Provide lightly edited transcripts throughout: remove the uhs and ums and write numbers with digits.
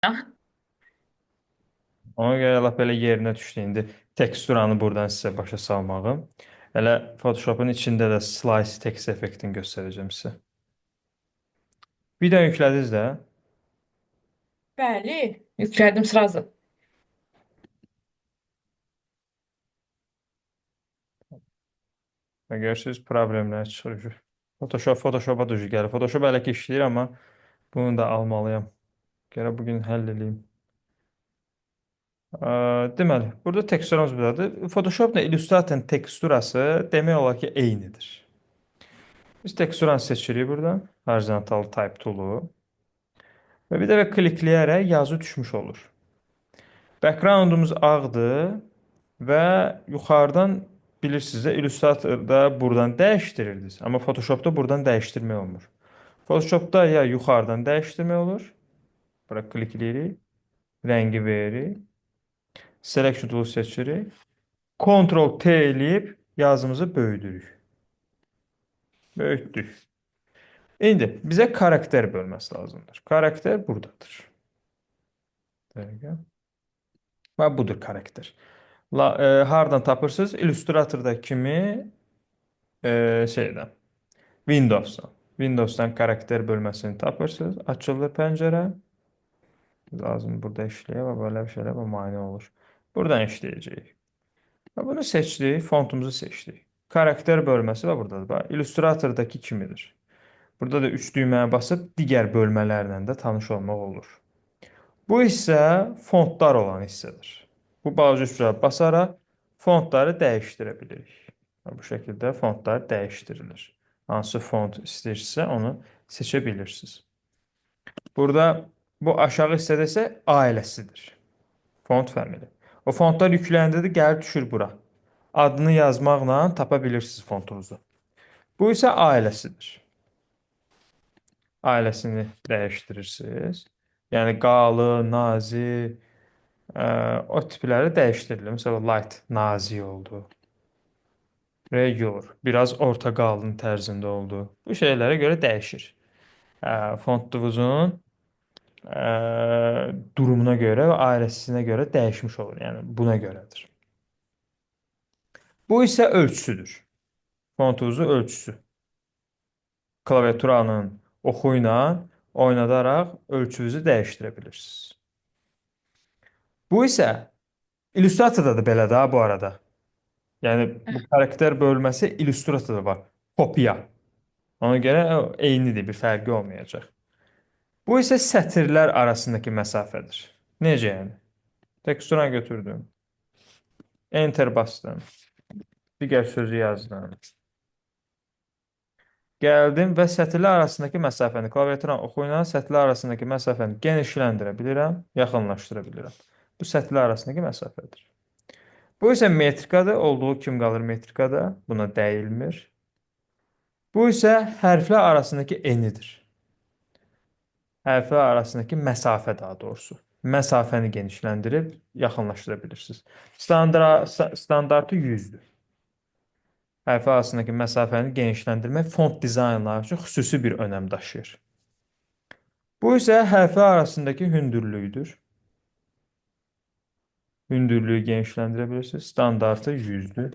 Ya. Ona görə lap belə yerinə düşdü indi teksturanı buradan sizə başa salmağım. Elə Photoshop'un içində də slice text effektini göstərəcəm sizə. Video yüklədiniz də. Bəli, yüklədim sразу. Və görürsünüz problemlər çıxır. Photoshop'a düzü gəlir. Photoshop hələ ki işləyir, amma bunu da almalıyam. Gərək bugün həll edeyim. Deməli, burada teksturumuz buradadır. Photoshopla Illustrator'ın teksturası demək olar ki eynidir. Biz teksturanı seçirik buradan. Horizontal type tool'u. Və bir də klikləyərək yazı düşmüş olur. Backgroundumuz ağdır və yuxarıdan bilirsiniz də Illustratorda buradan dəyişdirirdiniz. Amma Photoshopda buradan dəyişdirmək olmur. Photoshopda ya yuxarıdan dəyişdirmək olur. Bura klik edirik. Rəngi veririk. Selection tool seçirik. Ctrl T eləyib yazımızı böyüdürük. Böyütdük. İndi bizə karakter bölməsi lazımdır. Karakter buradadır. Dəqiqə. Və budur karakter. Hardan tapırsınız? Illustratorda kimi şeydən. Windows'dan. Windows'dan karakter bölməsini tapırsınız. Açılır pəncərə. Lazım burada işləyə və belə bir şeylə mane olur. Buradan işləyəcəyik. Və bunu seçdik. Fontumuzu seçdik. Karakter bölməsi və buradadır. Bax, Illustrator'dakı kimidir. Burada da 3 düyməyə basıb digər bölmələrlə də tanış olmaq olur. Bu isə fontlar olan hissədir. Bu balaca üçə basaraq fontları dəyişdirə bilirik. Bu şəkildə fontlar dəyişdirilir. Hansı font istəyirsinizsə onu seçə bilirsiniz. Burada bu aşağı hissədə isə ailəsidir. Font family. O fontlar yükləndə də gəlib düşür bura. Adını yazmaqla tapa bilirsiniz fontunuzu. Bu isə ailəsidir. Ailəsini dəyişdirirsiniz. Yəni qalı, nazi, o tipləri dəyişdirilir. Məsələn, light nazik oldu. Regular biraz orta qalın tərzində oldu. Bu şeylərə görə dəyişir. Fontunuzun durumuna görə və ailəsinə görə dəyişmiş olur. Yəni buna görədir. Bu isə ölçüsüdür. Fontunuzun ölçüsü. Klaviaturanın oxu ilə oynadaraq ölçünüzü dəyişdirə bilirsiniz. Bu isə İllüstratorda da belədir ha bu arada. Yəni bu karakter bölməsi İllüstratorda var. Kopya. Ona görə eynidir, bir fərqi olmayacaq. Bu isə sətirlər arasındakı məsafədir. Necə yəni? Tekstura götürdüm. Enter bastım. Digər sözü yazdım. Gəldim və sətirlər arasındakı məsafəni klaviaturanın oxu ilə sətirlər arasındakı məsafəni genişləndirə bilirəm, yaxınlaşdıra bilirəm. Bu sətirlər arasındakı məsafədir. Bu isə metrikadır, olduğu kimi qalır metrikada, buna dəyilmir. Bu isə hərflər arasındakı enidir. Hərflər arasındakı məsafə daha doğrusu. Məsafəni genişləndirib yaxınlaşdıra bilirsiniz. Standartı 100-dür. Hərflər arasındakı məsafəni genişləndirmək font dizaynları üçün xüsusi bir önəm daşıyır. Bu isə hərflər arasındakı hündürlüyüdür. Hündürlüyü genişləndirə bilirsiniz. Standartı 100-dür.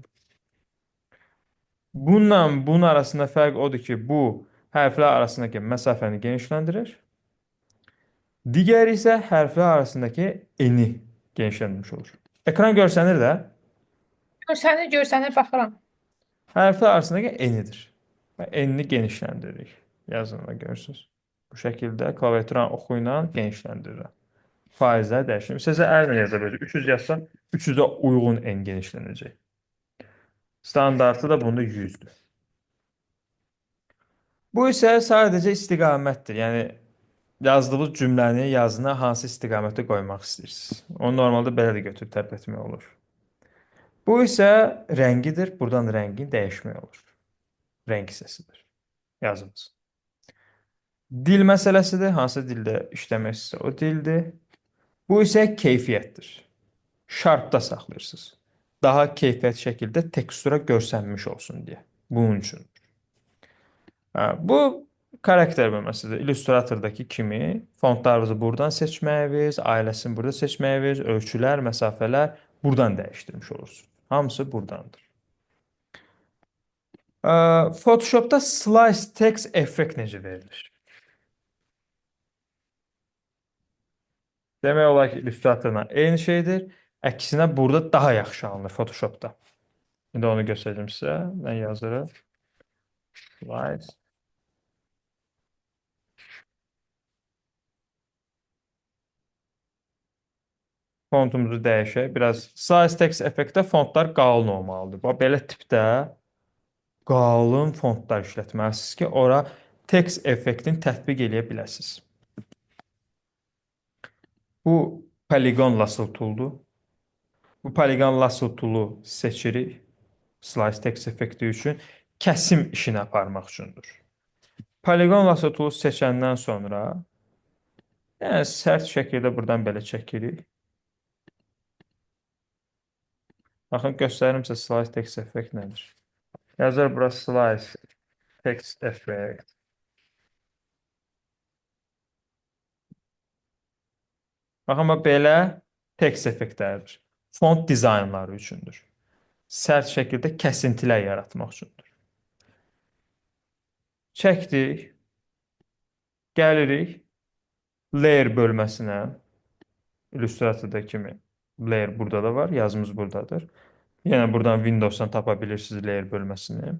Bununla bunun arasında fərq odur ki, bu hərflər arasındakı məsafəni genişləndirir. Digəri isə hərflər arasındakı eni genişləndirmiş olur. Ekran görsənir də. Görsənir, görsənir, baxıram. Hərflər arasındakı enidir. Və enini genişləndiririk. Yazında görürsünüz. Bu şəkildə klaviaturanın oxu ilə genişləndirirəm. Faizlər dəyişir. Sizə əllə yaza bilərsiniz. 300 yazsa 300-ə uyğun en genişlənəcək. Standartı da bunda 100-dür. Bu isə sadəcə istiqamətdir. Yəni yazdığınız cümləni yazına hansı istiqamətə qoymaq istəyirsiniz. Onu normalda belə də götürüb tərk etmək olur. Bu isə rəngidir. Buradan rəngin dəyişmək olur. Rəng hissəsidir. Yazımız. Dil məsələsidir. Hansı dildə işləmək istəyirsə o dildir. Bu isə keyfiyyətdir. Sharpda saxlayırsınız. Daha keyfiyyətli şəkildə tekstura görsənmiş olsun deyə. Bunun üçün. Bu Karakter bölməsidir. İllüstratordakı kimi fontlarınızı buradan seçməyiniz, ailəsini burada seçməyiniz, ölçülər, məsafələr buradan dəyişdirmiş olursunuz. Hamısı buradandır. Photoshopda slice text effekt necə verilir? Demək olar ki, illüstratorla eyni şeydir. Əksinə burada daha yaxşı alınır Photoshopda. İndi onu göstərəcəm sizə. Mən yazırım. Slice. Fontumuzu dəyişək. Biraz size text effektdə fontlar qalın olmalıdır. Bax, belə tipdə qalın fontlar işlətməlisiniz ki, ora text effektini tətbiq eləyə biləsiniz. Bu Polygon Lasso tool'dur. Bu Polygon Lasso tool'u seçirik. Slice text effekti üçün kəsim işini aparmaq üçündür. Polygon Lasso tool'u seçəndən sonra yəni sərt şəkildə buradan belə çəkirik. Baxın, göstərim sizə slice text effect nədir. Yazar bura slice text effect. Baxın, belə text effektləridir. Font dizaynları üçündür. Sərt şəkildə kəsintilər yaratmaq üçündür. Çəkdik. Gəlirik layer bölməsinə. İllüstratorda kimi layer burada da var. Yazımız buradadır. Yenə buradan Windows'dan tapa bilirsiniz layer bölməsini.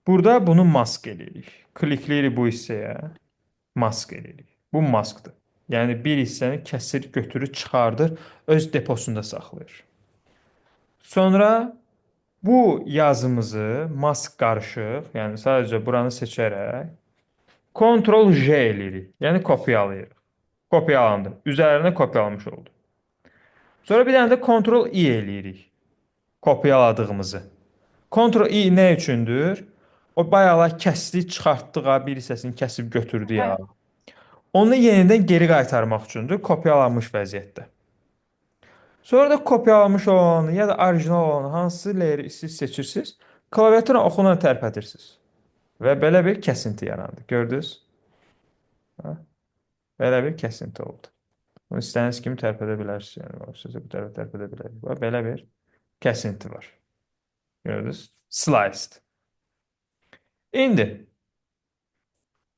Burada bunu mask eləyirik. Klikləyirik bu hissəyə. Mask eləyirik. Bu maskdır. Yəni bir hissəni kəsir, götürür, çıxardır, öz deposunda saxlayır. Sonra bu yazımızı mask qarışıq, yəni sadəcə buranı seçərək Ctrl-J eləyirik. Yəni kopyalayırıq. Kopyalandı. Üzərinə kopyalamış oldu. Sonra bir dənə də Ctrl-I eləyirik. Kopyaladığımızı. Ctrl-I nə üçündür? O bayaqlar kəsdik, çıxartdıq, bir hissəsini kəsib götürdü ya. Onu yenidən geri qaytarmaq üçündür, kopyalanmış vəziyyətdə. Sonra da kopyalanmış olanı ya da orijinal olanı hansı layeri siz seçirsiniz, klaviatura oxuna tərpədirsiniz. Və belə bir kəsinti yarandı. Gördünüz? Belə bir kəsinti oldu. Bunu istədiyiniz kimi tərpədə bilərsiniz. Yəni, sizə bu tərəfə tərpədə bilərsiniz. Belə bir kəsinti var. Gördünüz? Sliced. İndi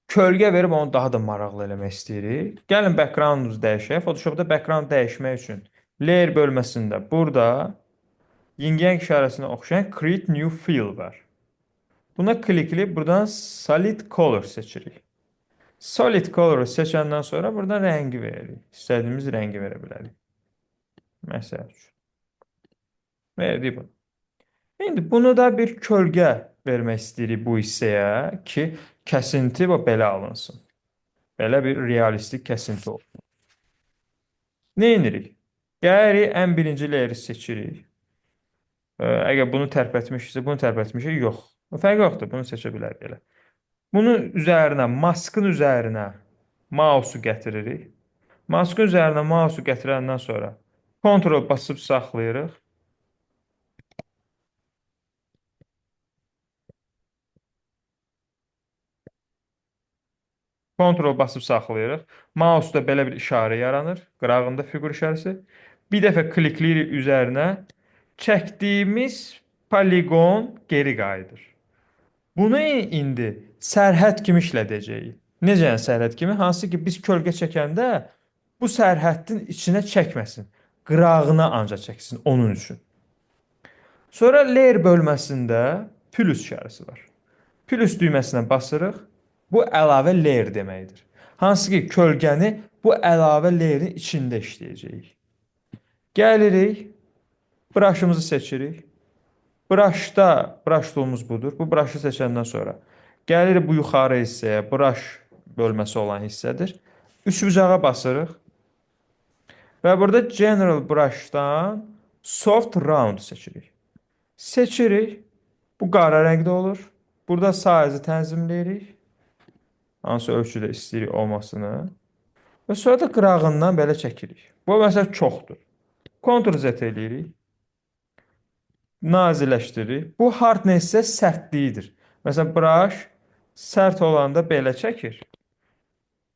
kölgə verib onu daha da maraqlı eləmək istəyirik. Gəlin background-umuzu dəyişək. Photoshopda background dəyişmək üçün layer bölməsində burada yin-yang işarəsinə oxşayan create new fill var. Buna klikləyib buradan solid color seçirik. Solid color seçəndən sonra buradan rəngi veririk. İstədiyimiz rəngi verə bilərik. Məsəl üçün. Verdik bunu. İndi bunu da bir kölgə vermək istəyirik bu hissəyə ki, kəsinti belə alınsın. Belə bir realistik kəsinti olsun. Nə edirik? Gəlirik, ən birinci layeri seçirik. Əgər bunu tərpətmişiksə, bunu tərpətmişik, yox. Fərqi yoxdur, bunu seçə bilərik elə. Bunun üzərinə, maskın üzərinə mausu gətiririk. Maskın üzərinə mausu gətirəndən sonra Ctrl basıb saxlayırıq. Ctrl basıb saxlayırıq. Mausda belə bir işarə yaranır. Qırağında fiqur işarəsi. Bir dəfə klikləyirik üzərinə. Çəkdiyimiz poligon geri qayıdır. Bunu indi sərhəd kimi işlədəcəyik. Necə yəni sərhəd kimi? Hansı ki biz kölgə çəkəndə bu sərhəddin içinə çəkməsin. Qırağına ancaq çəksin onun üçün. Sonra layer bölməsində plus işarəsi var. Plus düyməsinə basırıq. Bu əlavə layer deməkdir. Hansı ki kölgəni bu əlavə layerin içində işləyəcəyik. Gəlirik, brush'ımızı seçirik. Brush'da, brush tool'umuz budur. Bu brush'ı seçəndən sonra gəlirik bu yuxarı hissəyə, brush bölməsi olan hissədir. Üçbucağa basırıq. Və burada General Brush'dan Soft Round seçirik. Seçirik. Bu qara rəngdə olur. Burada size-ı tənzimləyirik. Hansı ölçüdə istəyirik olmasını. Və sonra da qırağından belə çəkirik. Bu məsələ çoxdur. Ctrl-Z eləyirik. Naziləşdiririk. Bu hardness isə sərtliyidir. Məsələn, brush Sərt olanda belə çəkir.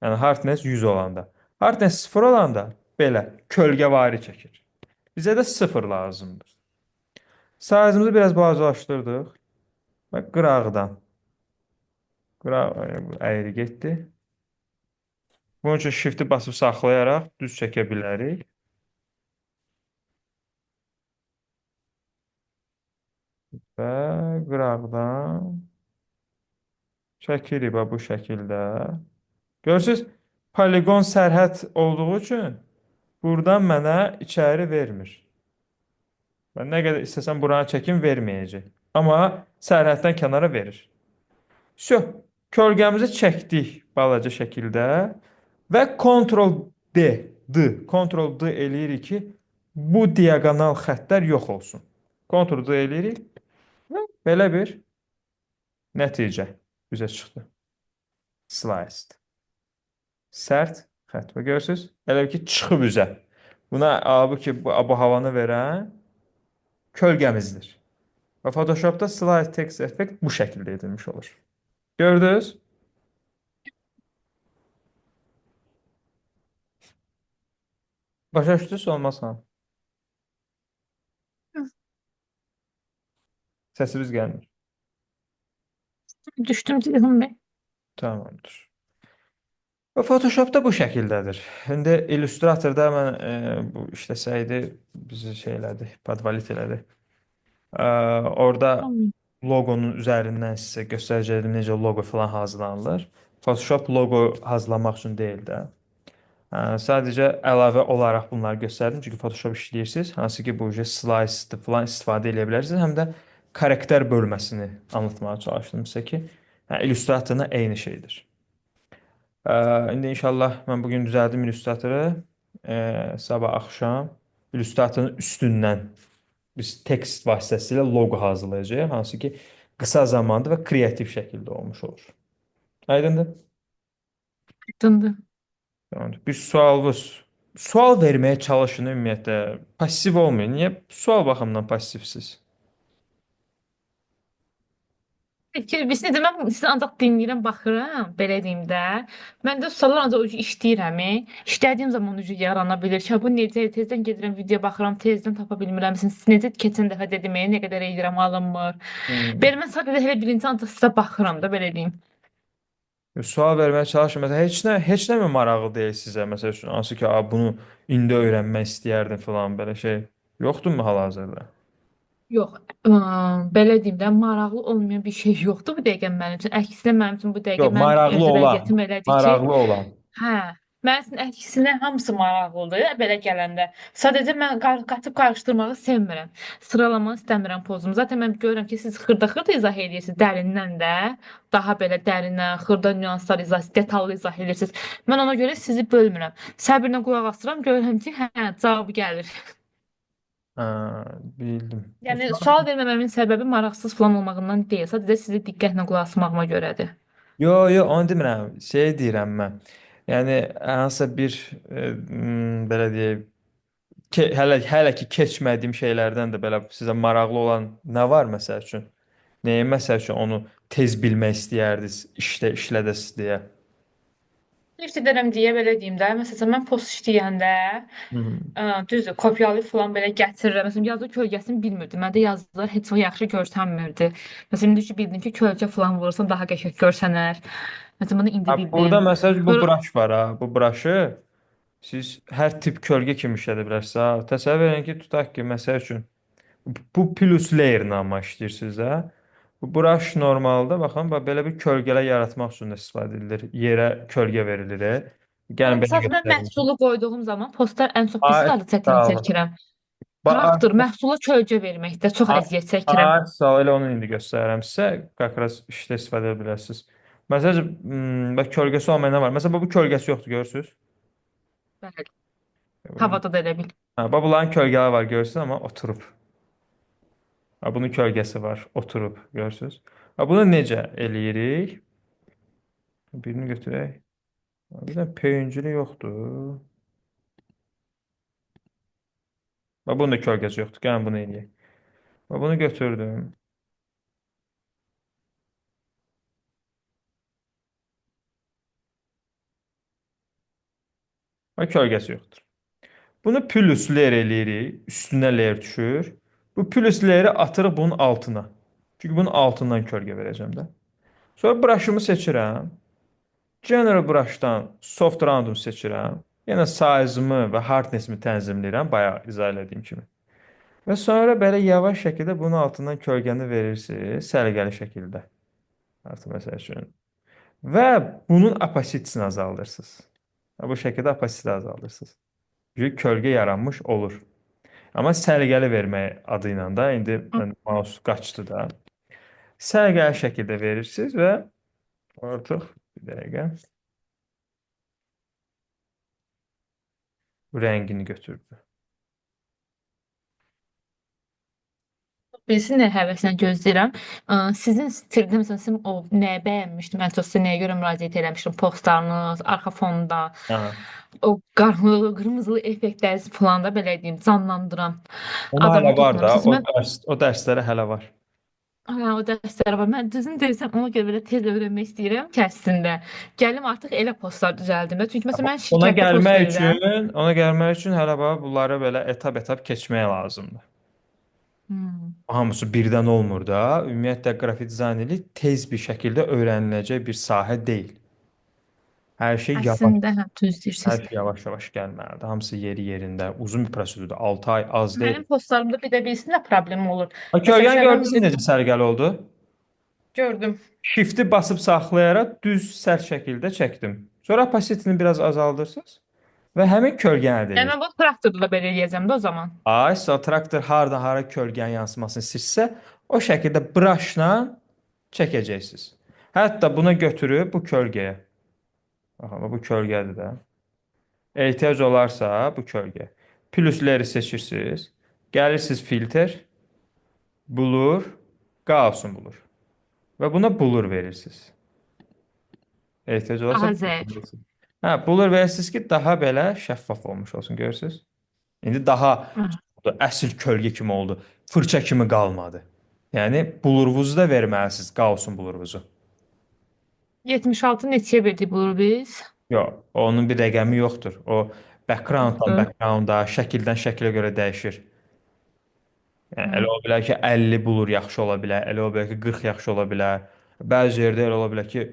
Yəni hardness 100 olanda. Hardness 0 olanda belə kölgəvari çəkir. Bizə də 0 lazımdır. Sayımızı biraz balacalaşdırdıq və qıraqdan. Qıraq əyri getdi. Bunun üçün shift'i basıb saxlayaraq düz çəkə bilərik. Və qıraqdan çəkirik bu şəkildə. Görürsüz, poligon sərhəd olduğu üçün buradan mənə içəri vermir. Mən nə qədər istəsəm buranı çəkim verməyəcək. Amma sərhəddən kənara verir. Vsyo, kölgəmizi çəkdik balaca şəkildə və Ctrl D eləyirik ki, bu diaqonal xəttlər yox olsun. Ctrl D eləyirik və belə bir nəticə üzə çıxdı. Sliced. Sərt xətt. Və görürsüz? Elə ki, çıxıb üzə. Buna ki, bu havanı verən kölgəmizdir. Və Photoshopda slide text effekt bu şəkildə edilmiş olur. Gördünüz? Başa düşdünüz, olmazsa. Səsimiz gəlmir. Düşdüm Ceyhun Bey. Tamamdır. Və Photoshopda bu şəkildədir. İndi Illustratorda mən bu işləsəydi bizi elədi, podvalit elədi. Orada Tamam. loqonun üzərindən sizə göstərəcəydim necə loqo falan hazırlanılır. Photoshop loqo hazırlamaq üçün deyil də. Sadəcə əlavə olaraq bunları göstərdim. Çünki Photoshop işləyirsiniz. Hansı ki, bu slice falan istifadə edə bilərsiniz. Həm də karakter bölməsini anlatmağa çalışdım sizə ki, illüstratorla eyni şeydir. İndi inşallah mən bugün düzəldim illüstratoru. Sabah axşam illüstratorun üstündən biz tekst vasitəsilə loqo hazırlayacağıq. Hansı ki, qısa zamanda və kreativ şəkildə olmuş olur. Aydındır? Aydındır. Tamamdır. Bir sual verməyə çalışın ümumiyyətlə. Passiv olmayın. Niyə sual baxımından passivsiz? Peki, biz necə mən sizi ancaq dinləyirəm, baxıram, belə deyim də. Mən də suallar ancaq ucu işləyirəm. İşlədiyim zaman ucu yarana bilir ki, bu necə tezdən gedirəm video baxıram, tezdən tapa bilmirəm. Siz necə keçən dəfə dedim, nə qədər edirəm alınmır. Hmm. Belə mən sadəcə elə birinci ancaq sizə baxıram da, belə deyim. Sual verməyə çalışın. Məsələn, heç nə mi maraqlı deyil sizə? Məsəl üçün, hansı ki, bunu indi öyrənmək istəyərdim falan belə şey yoxdurmu hal-hazırda? Yox, belə deyim də, maraqlı olmayan bir şey yoxdur bu dəqiqə mənim üçün. Əksinə mənim üçün bu dəqiqə Yox, mənim maraqlı olan. vəziyyətim elədir ki, Maraqlı olan. hə, mənim üçün əksinə hamısı maraqlıdır belə gələndə. Sadəcə mən qatıb qarışdırmağı sevmirəm. Sıralamaq istəmirəm pozumu. Zaten mən görürəm ki, siz xırda-xırda izah edirsiniz dərindən də, daha belə dərindən, xırda nüanslar izah, detallı izah edirsiniz. Mən ona görə sizi bölmürəm. Səbirlə qulaq asıram, görürəm ki, hə, cavabı gəlir. Hə, bildim. Yəni sual verməməmin səbəbi maraqsız falan olmağından deyil, sadəcə sizi diqqətlə qulaq asmağıma görədir. Yo, onu demirəm. Şey deyirəm mən. Yəni hansısa bir belə deyək, hələ ki keçmədiyim şeylərdən də belə sizə maraqlı olan nə var məsəl üçün? Nəyi məsəl üçün onu tez bilmək istəyərdiniz, işlədəsiz deyə. Lift edərəm deyə belə deyim də. Məsələn, mən post işləyəndə Hı. düzdür, kopyalayıb falan belə gətirirəm. Məsələn, yazı kölgəsini bilmirdim. Məndə yazılar heç vaxt yaxşı görsənmirdi. Məsələn, indi ki bildim ki, kölgə falan vurursan daha qəşəng görsənər. Məsələn, bunu indi Burada bildim. məsəl üçün bu Sonra brush var ha. Bu brushu siz hər tip kölgə kimi işlədə bilərsiniz ha. Təsəvvür edin ki, tutaq ki, məsəl üçün bu plus layer-la amma işləyirsiniz də. Bu brush normalda baxın, belə bir kölgələr yaratmaq üçün də istifadə edilir. Yerə kölgə verilir. Gəlin belə məsələn, mən göstərim. məhsulu qoyduğum zaman postlar ən çox Ay, bilirsiz adı çətinlik sağ olun. çəkirəm. Bax, Traktor məhsula kölgə verməkdə çox əziyyət çəkirəm. sağ ol, elə onu indi göstərirəm sizə. Qaqras işdə istifadə edə bilərsiniz. Məsələn, bax kölgəsi olmayan nə var? Məsələn, bu kölgəsi yoxdur, görürsüz? Bəli, havada da elə bil. Hə, bax bunların kölgələri var, görürsüz, amma oturub. Ha, bunun kölgəsi var, oturub, görürsüz? Ha, bunu necə eləyirik? Birini götürək. Ha, bir də peyüncülü yoxdur. Bax bunun da kölgəsi yoxdur. Gəlin bunu eləyək. Bax bunu götürdüm. Və kölgəsi yoxdur. Bunu plus layer eləyirik. Üstünə layer düşür. Bu plus layeri atırıq bunun altına. Çünki bunun altından kölgə verəcəm də. Sonra brush'ımı seçirəm. General brush'dan soft round'umu seçirəm. Yenə size-ımı və hardness-imi tənzimləyirəm, bayaq izah etdiyim kimi. Və sonra belə yavaş şəkildə bunun altından kölgəni verirsiniz, səliqəli şəkildə. Artıq məsəl üçün. Və bunun opacity-sini azaldırsınız. Bu şəkildə opacity azaldırsınız. Bir kölgə yaranmış olur. Amma səliqəli vermək adı ilə da indi mən mouse qaçdı da. Səliqəli şəkildə verirsiniz və artıq bir dəqiqə bu rəngini götürdü. Birisi nə həvəslə gözləyirəm. Sizin stildə məsələn sizin o nəyi bəyənmişdim? Ən çox sizə nəyə görə müraciət etmişdim? Postlarınız, arxa fonda, Hə. o qarlı, qırmızılı effektləriniz falan da belə deyim, canlandıran Ona adamı hələ var da, tapmıram. Siz mən o dərslərə hələ var. hə, o dərslər var. Mən düzünü desəm ona görə belə tez öyrənmək istəyirəm ki, əslində. Gəlim artıq elə postlar düzəldim də. Çünki məsələn mən Ona şirkətdə post gəlmək verirəm. üçün, ona gəlmək üçün hələ bax bunları belə etap-etap keçmək lazımdır. Hmm. Hamısı birdən olmur da. Ümumiyyətlə qrafik dizayneri tez bir şəkildə öyrəniləcək bir sahə deyil. Hər şey yavaş, Əslində hə, düz hər deyirsiniz. şey yavaş-yavaş gəlməlidir. Hamısı yeri yerində, uzun bir prosedurdur. 6 ay az deyil. Mənim postlarımda bir də birisində problem olur. Ha, Məsələn, kölgəni Şəbnəm gördünüz necə sərgəli oldu? gördüm. Shift'i basıb saxlayaraq düz sərt şəkildə çəkdim. Sonra opacity-ni biraz azaldırsınız və həmin kölgəni əldə Yəni edirsiniz. mən bu traktorla belə eləyəcəm də o zaman. Ay, traktor hardan hara kölgənin yansımasını seçsə, o şəkildə brushla çəkəcəksiniz. Hətta buna götürüb bu kölgəyə. Baxın, bu kölgədir də. Ehtiyac olarsa bu kölgə. Plusləri seçirsiniz. Gəlirsiniz filtr, blur, Gauss'un blur. Və buna blur verirsiniz. Ehtiyac olarsa Daha blur zəif. verirsiniz. Hə, blur verirsiniz ki, daha belə şəffaf olmuş olsun, görürsünüz? İndi daha Hı. əsl kölgə kimi oldu. Fırça kimi qalmadı. Yəni blurvuzu da verməlisiniz, Gauss'un blurvuzu. 76 neçəyə verdik bunu biz? Yox, onun bir rəqəmi yoxdur. O backgrounddan Yoxdur. backgrounda, şəkildən şəkilə görə dəyişir. Yəni Hı. elə ola bilər ki, 50 blur yaxşı ola bilər, elə ola bilər ki, 40 yaxşı ola bilər. Bəzi yerdə elə ola bilər ki,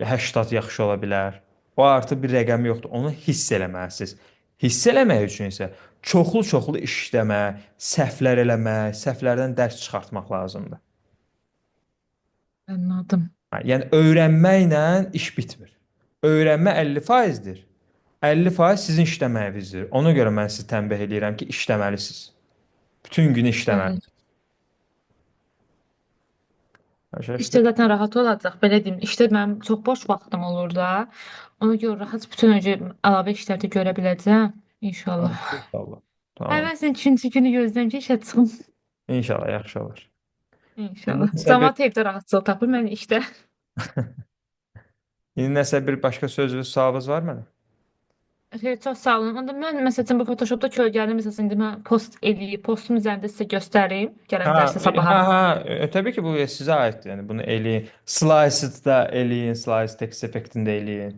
80 yaxşı ola bilər. O artıq bir rəqəmi yoxdur. Onu hiss eləməlisiniz. Hiss eləmək üçün isə çoxlu-çoxlu işləmə, səhvlər eləmək, səhvlərdən dərs çıxartmaq lazımdır. Anladım. Yəni öyrənməklə iş bitmir. Öyrənmə 50%dir. 50% sizin işləməyinizdir. Ona görə mən sizi tənbih edirəm ki, işləməlisiniz. Bütün gün Bəli. işləməlisiniz. İşdə Başa zaten rahat olacaq. Belə deyim, işdə mənim çox boş vaxtım olur da. Ona görə rahat bütün öncə əlavə işləri də görə biləcəm. Tamam, İnşallah. inşallah. Tamam. Həvəslə üçüncü günü gözləyirəm ki, işə çıxım. İnşallah yaxşı olur. İndi İnşallah. nəsə bir, Camaat evdə rahatçılıq tapır, mən işdə. indi nəsə bir başqa sözünüz, sualınız var mənə? Xeyr, çox sağ olun. Onda mən məsələn bu Photoshopda kölgəni məsələn indi mən post eləyib, postun üzərində sizə göstərim. Hə, Gələn dərsə hə, sabaha. hə, təbii ki, bu sizə aiddir. Yəni bunu eləyin. Slice-da eləyin, slice text effektində eləyin.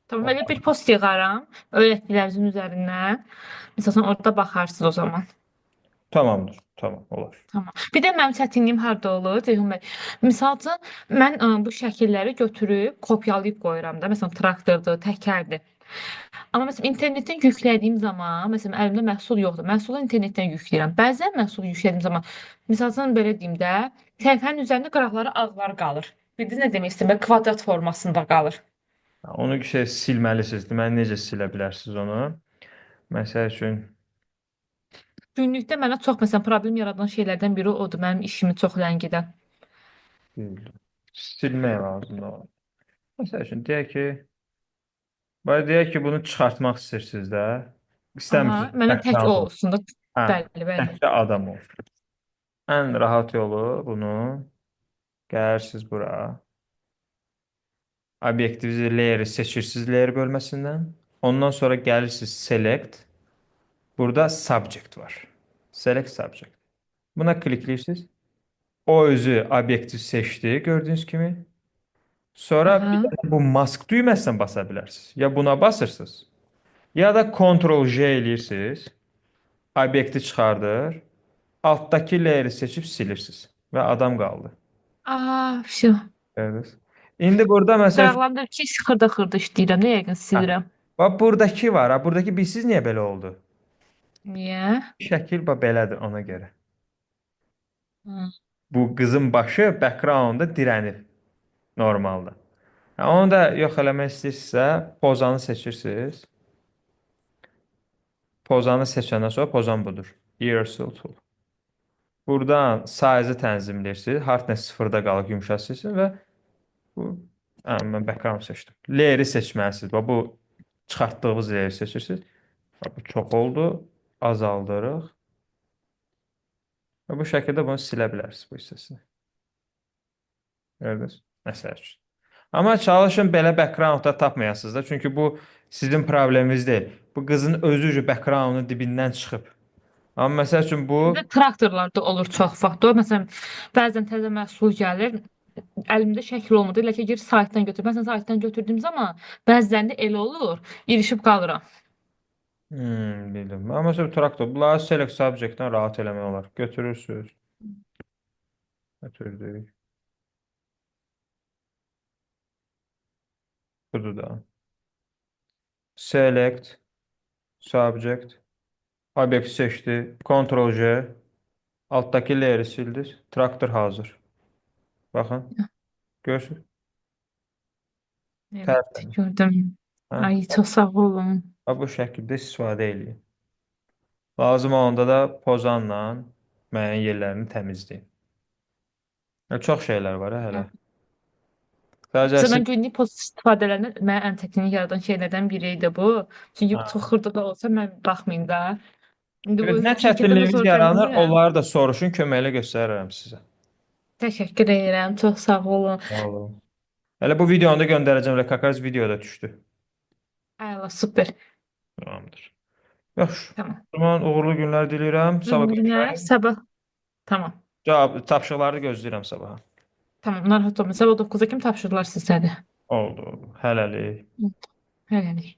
Tamam, elə bir post yığaram öyrətdiklərinizin üzərindən. Məsələn, orada baxarsınız o zaman. Tamamdır. Tamam, olar. Tamam. Bir də mənim çətinliyim harda olur, Ceyhun bəy? Misal üçün, mən bu şəkilləri götürüb, kopyalayıb qoyuram da. Məsələn, traktordur, təkərdir. Amma məsələn, internetdən yüklədiyim zaman, məsələn, əlimdə məhsul yoxdur. Məhsulu internetdən yükləyirəm. Bəzən məhsulu yüklədiyim zaman, misal üçün, belə deyim də, səhifənin üzərində qıraqları ağlar qalır. Bildiniz nə demək istəyirəm? Belə kvadrat formasında qalır. Onu silməlisiniz. Deməli, necə silə bilərsiniz onu? Məsəl üçün, Günlükdə mənə çox məsələn problem yaradan şeylərdən biri odur. Mənim işimi çox ləngidən. bildim. Silmək lazımdır. O. Məsəl üçün, deyək ki, bunu çıxartmaq istəyirsiniz də. Aha, İstəmirsiniz mənə tək o background olsun. olsun da. Hə, Bəli, bəli. təkcə adam olsun. Ən rahat yolu bunu gəlirsiniz bura. Obyektivize layer'ı seçirsiniz layer bölməsindən. Ondan sonra gəlirsiniz select. Burada subject var. Select subject. Buna klikləyirsiniz. O özü obyektiv seçdi gördüyünüz kimi. Sonra bir Aha. də bu mask düyməsindən basa bilərsiniz. Ya buna basırsınız, Ya da Ctrl J eləyirsiniz. Obyekti çıxardır. Altdakı layeri seçib silirsiniz. Və adam qaldı. Şu. Gördünüz. İndi burada məsəl üçün Dırnaqlarımda ki, xırda-xırda işləyirəm. Nə yəqin ha, silirəm. bax buradakı var. Ha, buradakı bilirsiz niyə belə oldu? Niyə? Şəkil bax belədir ona görə. Hı. Bu qızın başı backgroundda dirənir normalda. Ha, onu da yox eləmək istəyirsinizsə, pozanı seçirsiniz. Pozanı seçəndən sonra pozan budur. Erasal tool. Buradan size-ı tənzimləyirsiniz. Hardness sıfırda qalıb yumşaltırsınız və bu mən background seçdim. Layeri seçməlisiniz. Bax bu çıxartdığınız layeri seçirsiniz. Bax bu çox oldu. Azaldırıq. Və bu şəkildə bunu silə bilərsiniz bu hissəsini. Gördünüz? Məsəl üçün. Amma çalışın belə backgroundda tapmayasınız da. Çünki bu sizin probleminiz deyil. Bu qızın özü backgroundun dibindən çıxıb. Amma məsəl üçün bu Bir də traktorlarda olur çox vaxt. O məsələn bəzən təzə məhsul gəlir, əlimdə şəkil olmadı. Elə ki, gir saytdan götür. Məsələn, saytdan götürdüyüm zaman bəzilərində elə olur, ilişib qalıram. bildim. Amma məsələn traktor, bunları select subject-dən rahat eləmək olar. Götürürsüz. Götürdük. Budur da. Select subject. Obyekt seçdi. Ctrl J. Altdakı layeri sildi. Traktor hazır. Baxın. Görürsüz. Evet, Tərtəmiz. gördüm. Hə? Ay, çox sağ olun. Bax bu şəkildə istifadə eləyin. Lazım olanda da pozanla müəyyən yerlərini təmizləyin. Çox şeylər var ha, hələ. Sadəcə Məsələn, siz mən günlük post istifadə edəndə mənə ən çətinlik yaradan şeylərdən biri idi bu. Çünki hə. çox xırda da olsa mən baxmayım da. İndi bu Nə şirkətdən də çətinliyiniz soruşan yaranır, bilmirəm. onları da soruşun, köməklə göstərərəm sizə. Təşəkkür edirəm, çox sağ olun. Sağ olun. Hələ bu videonu da göndərəcəm. Elə Kakaz videoda düşdü. Əla, super. Tamamdır. Yaxşı. Tamam. O zaman uğurlu günlər diləyirəm. Sabah Günlər, görüşək. sabah. Tamam. Cavab, tapşırıqları gözləyirəm sabaha. Tamam, narahat olma. Sabah 9-a kim tapşırırlar sizdə? Oldu, oldu. Hələlik. Hələlik.